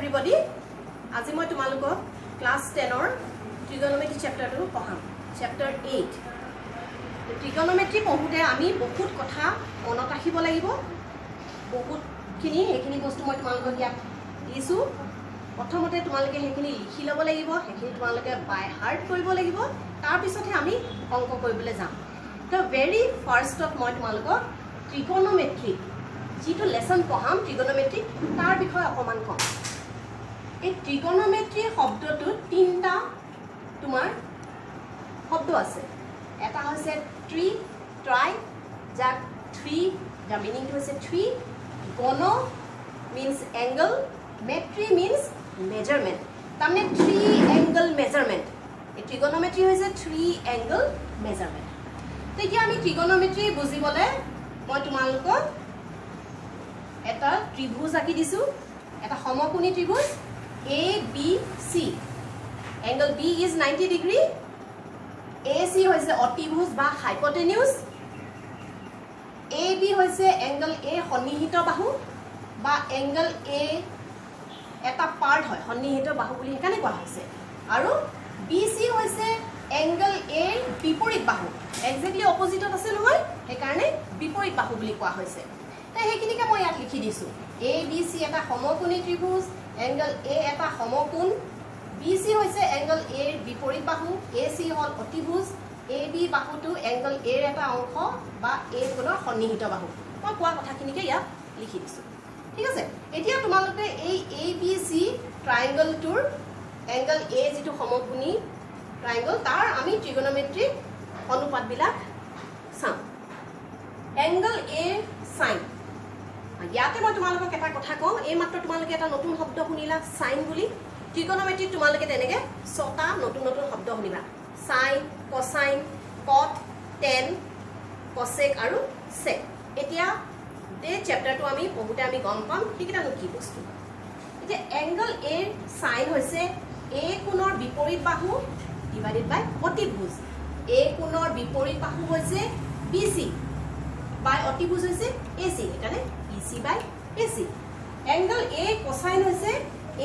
everybody. আজি মই তোমালোকক ক্লাস 10 ৰ trigonometry chapter টো পঢ়াম chapter 8 trigonometry পঢ়ুতে আমি বহুত কথা মনত ৰাখিব লাগিব বহুত খিনি এখিনি বস্তু মই তোমালোকক ইয়াত দিছো প্ৰথমতে তোমালোকে হেখিনি লিখি লব লাগিব হেখিনি তোমালোকে বাই হাৰ্ট কৰিব লাগিব তাৰ পিছতহে আমি অংক কৰিবলৈ যাম তো ভেৰি ফাৰ্ষ্টত মই তোমালোকক trigonometry যিটো লেসন পঢ়াম trigonometry তাৰ বিষয়ে অকমান কম এই trigonometry শব্দটো তিনটা তোমাৰ শব্দ আছে এটা হৈছে ট্ৰি ট্ৰাই যাক থ্ৰি the meaning হৈছে three gono means angle metry means measurement তাৰমানে থ্ৰি angle measurement এই trigonometry হৈছে থ্ৰি angle measurement তেতিয়া আমি trigonometry বুজিবলৈ মই তোমালোকক এটা ত্ৰিভুজ আঁকি দিছো এটা সমকোণী ত্ৰিভুজ ABC angle B is 90 degree AC হৈছে অতিভুজ বা hypotenuse AB হৈছে angle A সন্নিহিত বাহু বা angle A এটা পাৰ্ট হয় সন্নিহিত বাহু বুলি হেকানে কোৱা হৈছে আৰু BC হৈছে angle A বিপৰীত বাহু এক্স্যাক্টলি অপোজিটত আছে নহয় হেকাৰণে বিপৰীত বাহু বুলি কোৱা হৈছে তাই হেকিনিকে মই ইয়াত লিখি দিছো ABC এটা সমকোণী ত্ৰিভুজ angle A এটা সমকোণ BC হৈছে angle A ৰ বিপৰীত বাহু AC হল অতিভুজ AB বাহুটো angle A ৰ এটা অংশ বা A কোণৰ সন্নিহিত বাহু মই কোৱা কথাখিনিকে ইয়াত লিখি দিছো ঠিক আছে এতিয়া তোমালোকে এই ABC ট্ৰায়াঙ্গলটোৰ angle A যিটো সমকোণী ট্ৰায়াঙ্গল তাৰ আমি trigonometry অনুপাতবিলাক চাম angle A sin ইয়াতে মই তোমালোকক এটা কথা কম এই মাত্ৰ তোমালোকে এটা নতুন শব্দ শুনিলা sin বুলি trigonometry তোমালোকে তেনেকে ছটা নতুন নতুন শব্দ শুনিবা sin cosine cot tan cosec আৰু sec এতিয়া এই চ্যাপ্টাৰটো আমি পঢ়ুতে আমি গম পাম কিটানো কি বস্তু এতিয়া angle A sin হৈছে A কোণৰ বিপৰীত বাহু divided by অতিভুজ A কোণৰ বিপৰীত বাহু হৈছে BC by অতিভুজ হৈছে AC এটানে BC by AC angle A cosine হৈছে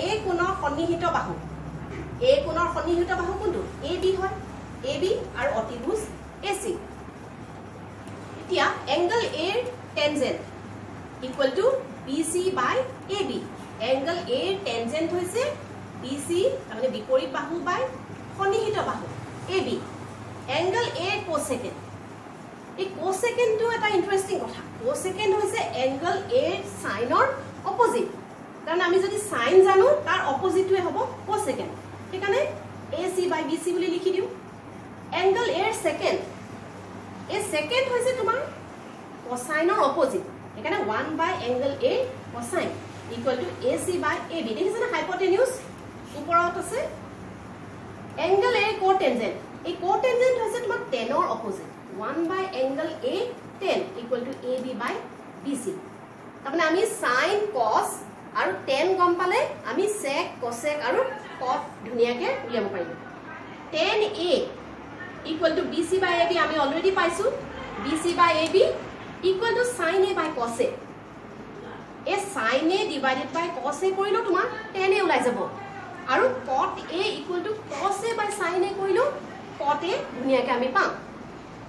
A কোণৰ সন্নিহিত বাহু A কোণৰ সন্নিহিত বাহু কোনটো AB হয় AB আৰু অতিভুজ AC এতিয়া angle A tangent equal to BC by AB angle A tangent হৈছে BC মানে বিপৰীত বাহু by সন্নিহিত বাহু AB angle A cosecant এই cosecant টো এটা ইন্টারেস্টিং কথা cosecant হৈছে angle A sin ৰ অপোজিট কাৰণ আমি যদি sin জানো তাৰ অপোজিটটোৱে হ'ব cosecant সেইকাৰণে AC by BC বুলি লিখি দিও angle A secant এই secant হৈছে তোমাৰ cosine ৰ অপোজিট সেইকাৰণে 1 by angle A cosine equal to AC by AB দেখিছেনে hypotenuse ওপৰত আছে angle A cotangent এই cotangent হৈছে তোমাৰ tan ৰ opposite 1 by angle A tan equal to AB by BC তাৰমানে আমি sin cos আৰু tan গম পালে আমি sec cosec আৰু cot ধুনিয়াকে উলিয়াব পাৰিম tan A equal to BC by AB আমি অলৰেডি পাইছো BC by AB equal to sin A by cos A এই sin A divided by cos A কৰিলো তোমাৰ tan A ওলাই যাব আৰু cot A equal to cos A by sin A কৰিলো cot A ধুনিয়াকে আমি পাম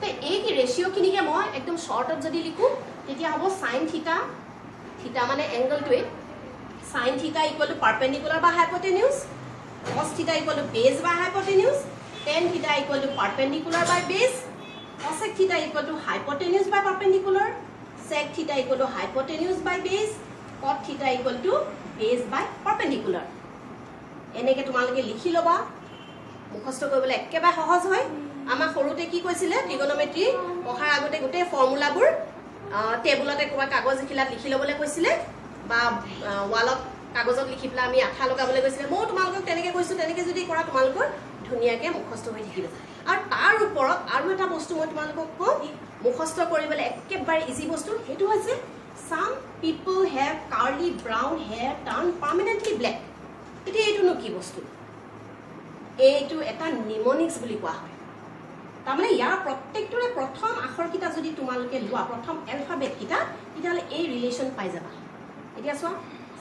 তে এই কি ৰেশিও কিনিকে মই একদম শৰ্টত যদি লিখো তেতিয়া হ'ব sin থিটা থিটা মানে এংগলটোৱে sin theta equal to perpendicular by hypotenuse cos theta equal to base by hypotenuse tan theta equal to perpendicular by base cosec theta equal to hypotenuse by perpendicular sec theta equal to hypotenuse by base cot theta equal to base by perpendicular এনেকে তোমালোকে লিখি লবা মুখস্থ কৰিবলৈ একেবাৰে সহজ হয় আমাৰ সৰুতে কি কৈছিলে trigonometry পঢ়াৰ আগতে গোটে ফৰ্মুলাবোৰ টেবুলতে কোৱা কাগজ এখিলাত লিখি লবলৈ কৈছিলে বা ওয়ালত কাগজত লিখিপলা আমি আঠা লগাবলৈ গৈছিলে মই তোমালোকক তেনেকে কৈছো তেনেকে যদি কৰা তোমালোকৰ ধুনিয়াকে মুখস্থ হৈ থাকিব আৰু তাৰ ওপৰত আৰু এটা বস্তু মই তোমালোকক কম মুখস্থ কৰিবলৈ একেবাৰে ইজি বস্তু হেতু হৈছে some people have curly brown hair turned permanently black এটা এটুনো কি বস্তু এইটো এটা নিমোনিক্স বুলি কোৱা হয় তাৰমানে ইয়াৰ প্ৰত্যেকটোৰে প্ৰথম আখৰ কিটা যদি তোমালোকে লোৱা প্ৰথম এলফাবেট কিটা তেতিয়ালে এই ৰিলেচন পাই যাবা এতিয়া চোৱা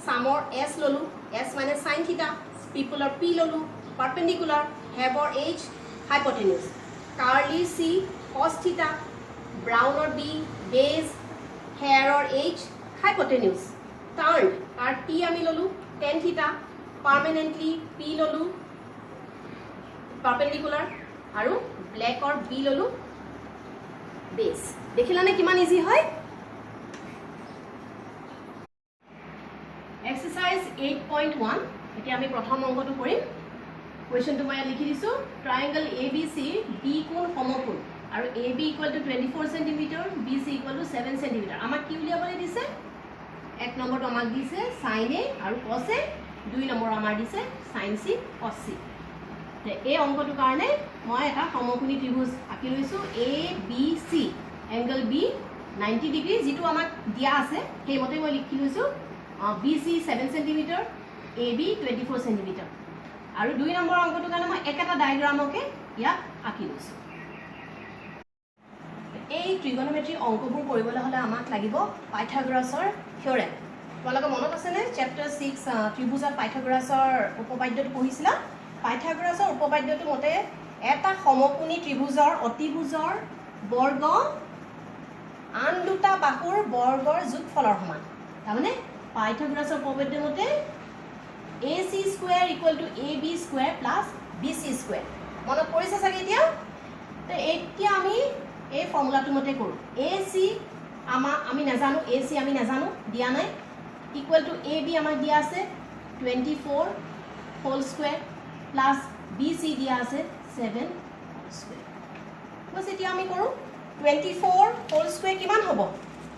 সামৰ S ললো S মানে sin theta, people P ললো, perpendicular, have or H, hypotenuse. Curly C, cos theta, brown or B, base, hair or H, hypotenuse. Turned, are T আমি ললো, tan theta, permanently P ললো, perpendicular, আৰু black or B ললো, base. দেখিলানে কিমান easy হয়? Exercise 8.1. এতিয়া আমি প্ৰথম অংকটো কৰিম। কোৱেশ্চনটো মই লিখি দিছো, ট্ৰায়াঙ্গল ABC B কোণ সমকোণ আৰু AB = 24 cm, BC = 7 cm। আমাক কি উলিয়াবলৈ দিছে? এক নম্বৰটো আমাক দিছে sin A আৰু cos A, দুই নম্বৰ আমাৰ দিছে sin C cos C। এই অংকটোৰ কাৰণে মই এটা সমকোণী ত্ৰিভুজ আঁকি লৈছো ABC, এংগল B 90 ডিগ্ৰী, যেটো আমাক দিয়া আছে সেইমতে মই লিখি লৈছো BC 7 cm, AB 24 cm। আৰু দুই নম্বৰ অংকটোৰ কাৰণে মই একেটা ডায়াগ্ৰামকে ইয়াত আঁকি লৈছো। এই ট্ৰিগনোমেট্ৰি অংকবোৰ কৰিবলৈ হ'লে আমাক লাগিব পাইথাগোৰাছৰ থিওৰেম। তোমালোকৰ মনত আছেনে চেপ্টাৰ 6 ত্ৰিভুজত পাইথাগোৰাছৰ উপপাদ্যটো পঢ়িছিলা? পাইথাগোৰাছৰ উপপাদ্যটো মতে এটা সমকোণী ত্ৰিভুজৰ অতিভুজৰ বৰ্গ আন দুটা বাহুৰ বৰ্গৰ যোগফলৰ সমান। তাৰমানে পাইথাগোৰাছৰ উপপাদ্যৰ মতে AC² = AB² + BC²। মনত পৰিছে চাগে এতিয়া? তো এতিয়া আমি এই ফৰ্মুলাটো মতে কৰোঁ। AC আমি নাজানো, AC আমি নাজানো, দিয়া নাই, = AB আমাক দিয়া আছে 24 হোল স্কুৱেৰ প্লাছ BC দিয়া আছে 7 হোল স্কুৱেৰ। বস এতিয়া আমি কৰোঁ 24 হোল স্কুৱেৰ কিমান হ'ব?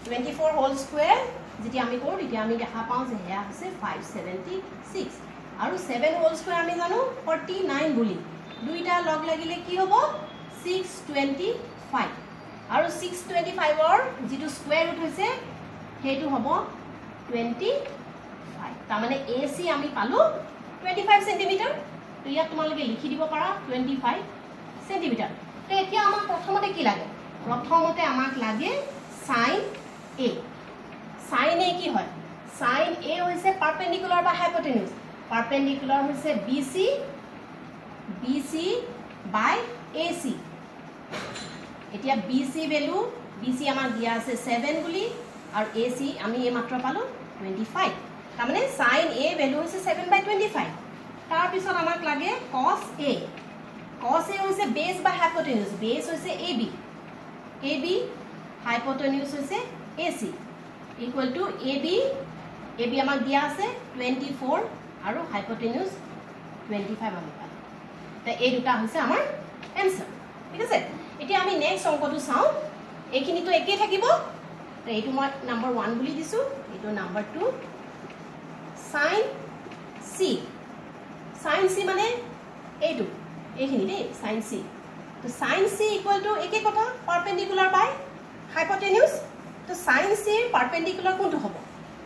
24 হোল স্কুৱেৰ যেতিয়া আমি কৰোঁ তেতিয়া আমি দেখা পাওঁ যে হেয়া হৈছে 576 আৰু 7 হোল স্কুৱেৰ আমি জানো 49 বুলি। দুইটা লগ লাগিলে কি হ'ব? 625 আৰু 625ৰ যেটো স্কুৱেৰ ৰুট হৈছে সেইটো হ'ব 25। তাৰমানে AC আমি পালো 25 সেন্টিমিটাৰ। তো ইয়াত তোমালোকে লিখি দিব পাৰা 25 সেন্টিমিটাৰ। তো এতিয়া আমাক প্ৰথমতে কি লাগে? প্ৰথমতে আমাক লাগে sin A। sin A কি হয়? sin A হৈছে পাৰপেন্ডিকুলাৰ বা হাইপোটেনিউজ। পাৰপেন্ডিকুলাৰ হৈছে BC বাই AC। এতিয়া BC ভ্যালু, BC আমাক দিয়া আছে 7 বুলি আৰু AC আমি এই মাত্ৰ পালো 25। তাৰমানে sin A ভ্যালু হৈছে 7/25। তাৰ পিছত আমাক লাগে cos A। cos A হৈছে বেস বা হাইপোটেনিউজ। বেস হৈছে AB, AB হাইপোটেনিউজ হৈছে AC = AB আমাক দিয়া আছে 24 আৰু হাইপোটেনিউজ 25 আমি পালো। তো এই দুটা হৈছে আমাৰ এনসার। ঠিক আছে, এতিয়া আমি নেক্সট অংকটো চাওঁ। এইখিনিতো একেই থাকিব। তো এইটো মই নাম্বাৰ 1 বুলি দিছো, এইটো number 2। sin C, sin C মানে এইটো এইখিনি দেই, sin C। তো sin C = একে কথা, পারপেন্ডিকুলার বাই হাইপোটেনিউজ। তো sin C ৰ পাৰপেন্ডিকুলাৰ কোনটো হ'ব?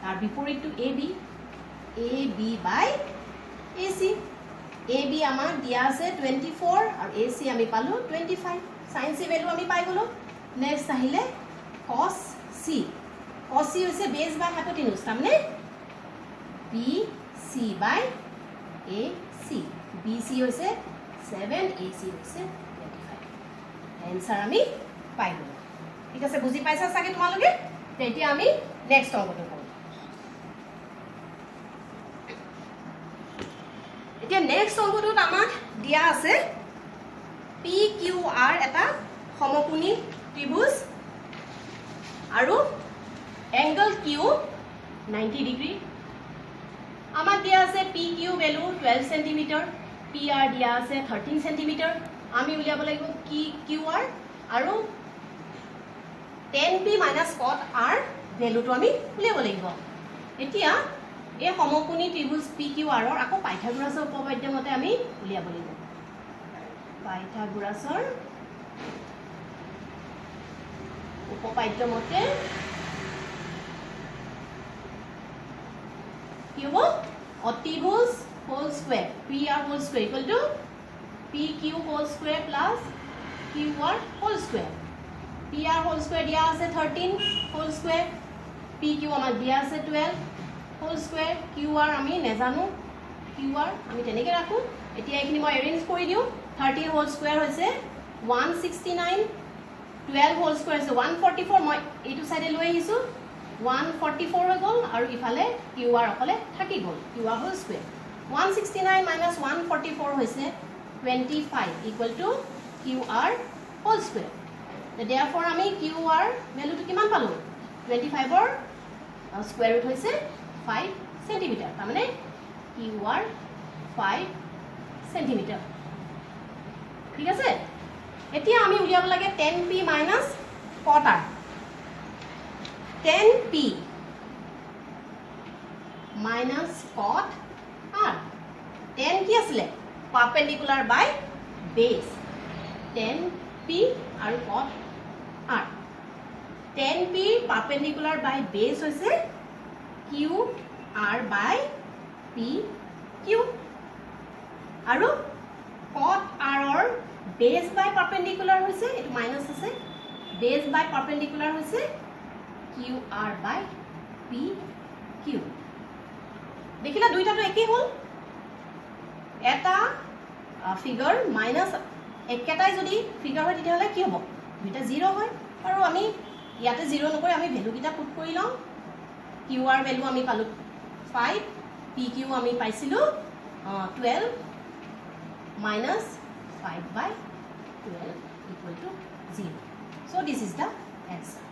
তাৰ বিপৰীতটো AB বাই AC। AB আমাক দিয়া আছে 24 আৰু AC আমি পালো 25। sin C ভ্যালু আমি পাই গলো। নেক্সট আহিলে cos C। cos C হৈছে বেস বাই হাইপোটেনিউজ, তাৰমানে BC বাই AC। BC হৈছে 7, AC হৈছে 25। এনসার আমি পাই গলো। ঠিক আছে, বুজি পাইছা চাগে তোমালোকে? তেতিয়া আমি নেক্সট অংকটো কৰোঁ। এতিয়া নেক্সট অংকটোত আমাক দিয়া আছে PQR এটা সমকোণী ত্ৰিভুজ আৰু এংগল Q 90 ডিগ্ৰী। আমাক দিয়া আছে PQ ভ্যালু 12 সেন্টিমিটাৰ, PR দিয়া আছে 13 সেন্টিমিটাৰ। আমি উলিয়াব লাগিব কি QR আৰু tan P - cot R ভ্যালুটো আমি উলিয়াব লাগিব। এতিয়া এই সমকোণী ত্ৰিভুজ PQR ৰ আকৌ পাইথাগোৰাছৰ উপপাদ্য মতে আমি উলিয়াব লাগিব। পাইথাগোৰাছৰ উপপাদ্য মতে কি হ'ব? অতিভুজ whole square PR whole square = PQ whole square plus QR whole square. PR whole square দিয়া আছে 13 হোল স্কুৱেৰ, PQ আমাক দিয়া আছে 12 হোল স্কুৱেৰ কিউ আৰ আমি নেজানো কিউ আৰ আমি তেনেকৈ ৰাখোঁ এতিয়া এইখিনি মই এৰেঞ্জ কৰি দিওঁ 30 হোল স্কুৱেৰ হৈছে 169 12 হোল স্কুৱেৰ হৈছে 144 মই এইটো চাইডে লৈ আহিছোঁ 144 হৈ গ'ল আৰু ইফালে কিউ আৰ অকলে থাকি গ'ল কিউ আৰ হোল স্কুৱেৰ 169 minus 144 হৈছে 25 equal to QR whole square. Therefore, আমি QR value to কিমান পালো 25 or square root হৈছে 5 cm. তাৰমানে QR 5 cm. ঠিক আছে এতিয়া আমি উলিয়াব লাগে 10p minus cot r 10p minus cot r 10 কি আছিলে perpendicular by base 10p আৰু cot r 10p perpendicular by base হৈছে q r by p q আৰু cot r or base by perpendicular হৈছে এটো মাইনাস আছে base by perpendicular হৈছে q r by p q দেখিলা দুইটাটো একই হল এটা ফিগাৰ মাইনাস একেটাই যদি ফিগাৰ হয় তেতিয়াহলে কি হ'ব দুইটা 0 হয় আৰু আমি ইয়াতে 0 নকৰি আমি ভ্যালু কিটা পুট কৰি লওঁ কিউ আৰ ভ্যালু আমি পালো 5 পি কিউ আমি পাইছিলো 12 minus 5 by 12 equal to 0 so this is the answer